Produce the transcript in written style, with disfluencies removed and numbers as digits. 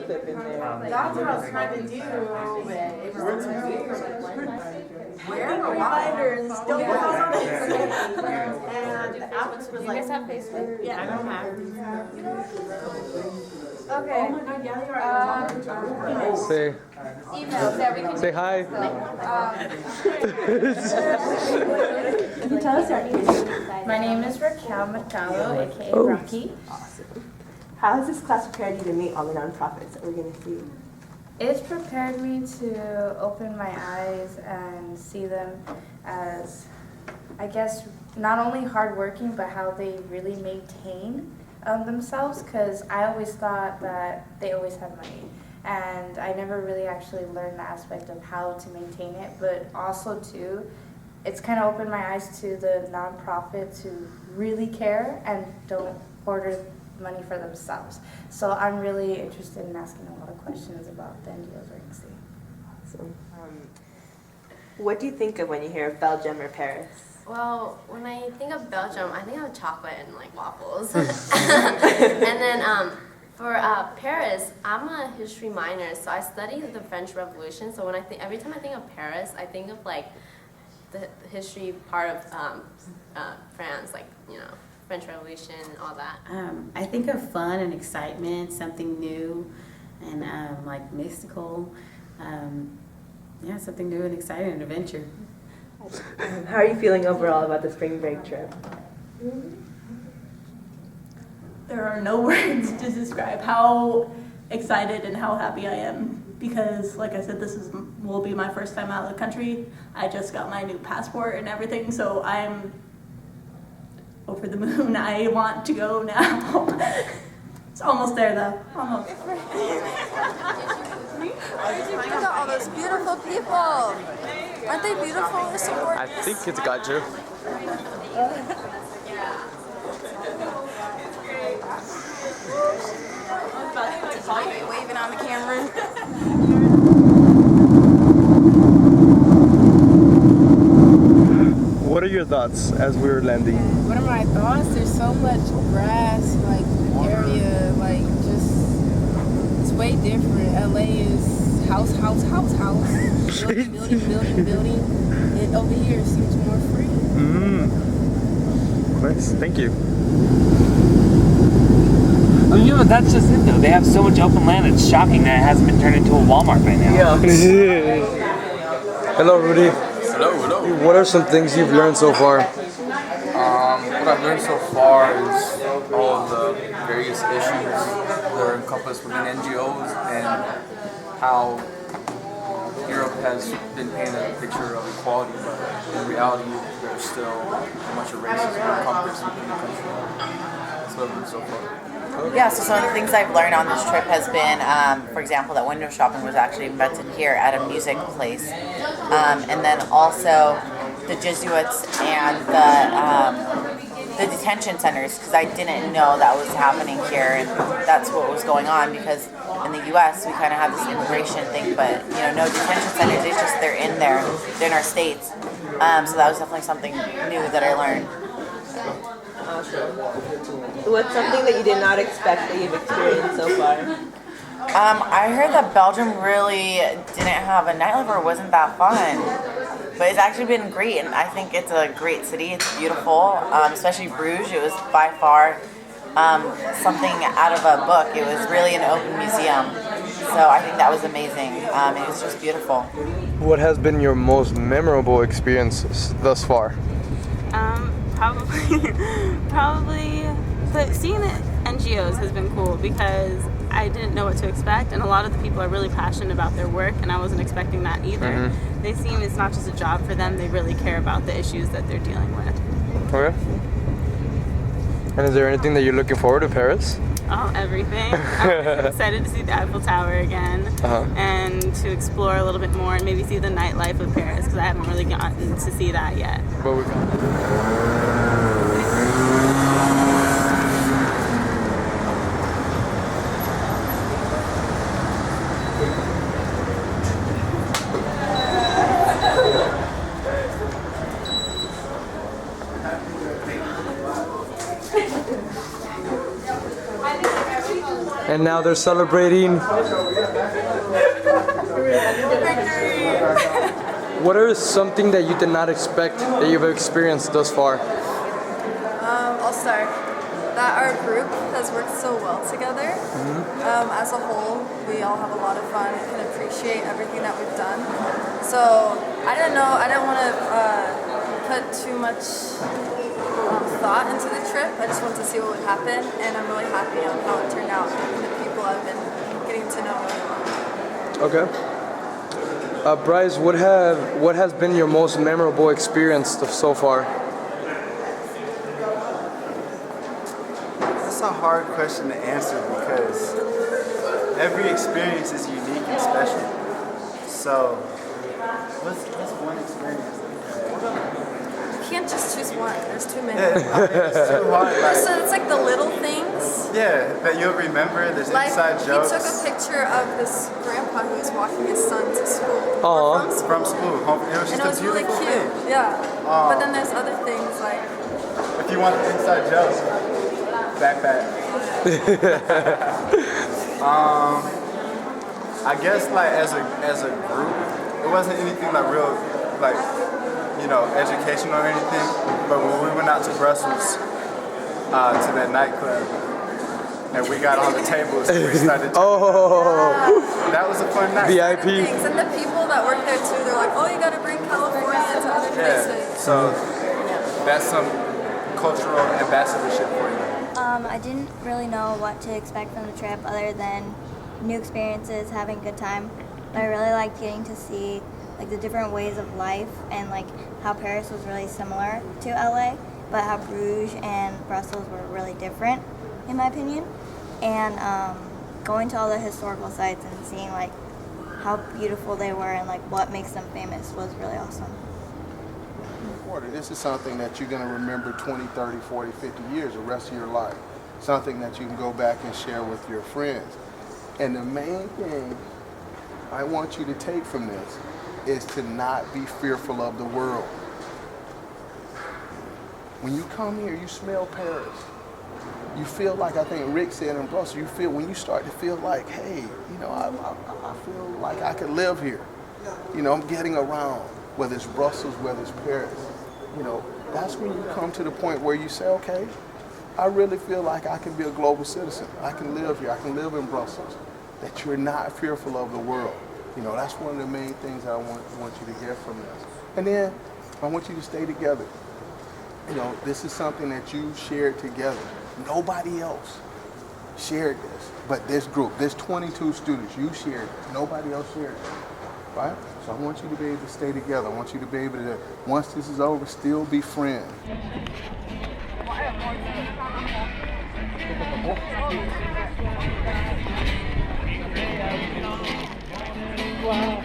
clip in there. That's what I was trying to do, but it was where are reminders? Don't go on it. And Alex was like, have Facebook? Yeah, I don't have. Okay. Oh my God, yeah, they are. Say, Emails, yeah, we can. say hi. Can you tell us your name? My name is Raquel Macalo, aka Rocky. Awesome. How has this class prepared you to meet all the nonprofits that we're going to see? It's prepared me to open my eyes and see them as, I guess, not only hardworking, but how they really maintain themselves, because I always thought that they always had money. And I never really actually learned the aspect of how to maintain it, but also too, it's kind of opened my eyes to the nonprofits who really care and don't hoard money for themselves. So I'm really interested in asking a lot of questions about the NGOs we're going to see. Awesome. What do you think of when you hear of Belgium or Paris? Well, when I think of Belgium, I think of chocolate and like waffles. And then for Paris, I'm a history minor, so I studied the French Revolution. So when every time I think of Paris, I think of like the history part of France, like, you know, French Revolution and all that. I think of fun and excitement, something new and like mystical. Yeah, something new and exciting, an adventure. How are you feeling overall about the spring break trip? There are no words to describe how excited and how happy I am, because like I said, will be my first time out of the country. I just got my new passport and everything, so I'm over the moon. I want to go now. It's almost there though, almost. Look at all those beautiful people. Aren't they beautiful? They're so gorgeous. I think it's got you. Waving on the camera. What are your thoughts as we were landing? What are my thoughts? There's so much grass, like area, like just it's way different. LA is house. building. And over here it seems more free. Nice, thank you. Oh, you know, that's just it though. They have so much open land, it's shocking that it hasn't been turned into a Walmart by now. Yeah. Hello, Rudy. Hello. What are some things you've learned so far? What I've learned so far is all of the various issues that are encompassed within NGOs and how Europe has been painted a picture of equality, but in reality there's still a bunch of racism and competition within the country. That's what I've learned so far. Yeah, so some of the things I've learned on this trip has been, for example, that window shopping was actually invented here at a music place. And then also the Jesuits and the detention centers, because I didn't know that was happening here, and that's what was going on, because in the U.S. we kind of have this immigration thing, but you know, no detention centers, it's just they're in our states. So that was definitely something new that I learned. Awesome. What's something that you did not expect that you've experienced so far? I heard that Belgium really didn't have a nightlife or wasn't that fun, but it's actually been great, and I think it's a great city. It's beautiful, especially Bruges. It was by far something out of a book. It was really an open museum, so I think that was amazing. It was just beautiful. What has been your most memorable experience thus far? Probably, but seeing the NGOs has been cool because I didn't know what to expect, and a lot of the people are really passionate about their work, and I wasn't expecting that either. Mm-hmm. They seem it's not just a job for them, they really care about the issues that they're dealing with. Okay. And is there anything that you're looking forward to Paris? Oh, everything. I'm excited to see the Eiffel Tower again, and to explore a little bit more and maybe see the nightlife of Paris, because I haven't really gotten to see that yet. What we got? now they're celebrating. What is something that you did not expect that you've experienced thus far? I'll start. That our group has worked so well together. As a whole, we all have a lot of fun and can appreciate everything that we've done. So I didn't want to put too much thought into the trip. I just wanted to see what would happen, and I'm really happy on how it turned out and the people I've been getting to know really well. Okay. Bryce, what has been your most memorable experience so far? That's a hard question to answer because every experience is unique and special. So, what's one experience? You can't just choose one. There's too many. Yeah, I mean, it's too hard. So it's like the little things. Yeah, that you'll remember. There's Like inside jokes. he took a picture of this grandpa who was walking his son to school. From school. It was just and it was a really beautiful cute. thing. Yeah. But then there's other things like. If you want the inside jokes, backpack. I guess like as a group, it wasn't anything like real like educational or anything. But when we went out to Brussels to that nightclub and we got on the tables and we started that was a fun night. VIP. And the people that work there too, they're like, oh, you gotta bring California to other places. So that's some cultural ambassadorship for you. I didn't really know what to expect from the trip other than new experiences, having a good time. But I really liked getting to see like the different ways of life and like how Paris was really similar to LA, but how Bruges and Brussels were really different, in my opinion. And going to all the historical sites and seeing like how beautiful they were and like what makes them famous was really awesome. This is something that you're going to remember 20, 30, 40, 50 years, the rest of your life. Something that you can go back and share with your friends. And the main thing I want you to take from this is to not be fearful of the world. When you come here, you smell Paris. You feel like, I think Rick said in Brussels, when you start to feel like, hey, I feel like I could live here. I'm getting around, whether it's Brussels, whether it's Paris. That's when you come to the point where you say, okay, I really feel like I can be a global citizen. I can live here. I can live in Brussels. That you're not fearful of the world. That's one of the main things I want you to get from this. And then I want you to stay together. This is something that you shared together. Nobody else shared this, but this group, this 22 students, you shared it. Nobody else shared it, right? So I want you to be able to stay together. I want you to be able to, once this is over, still be friends. Wow.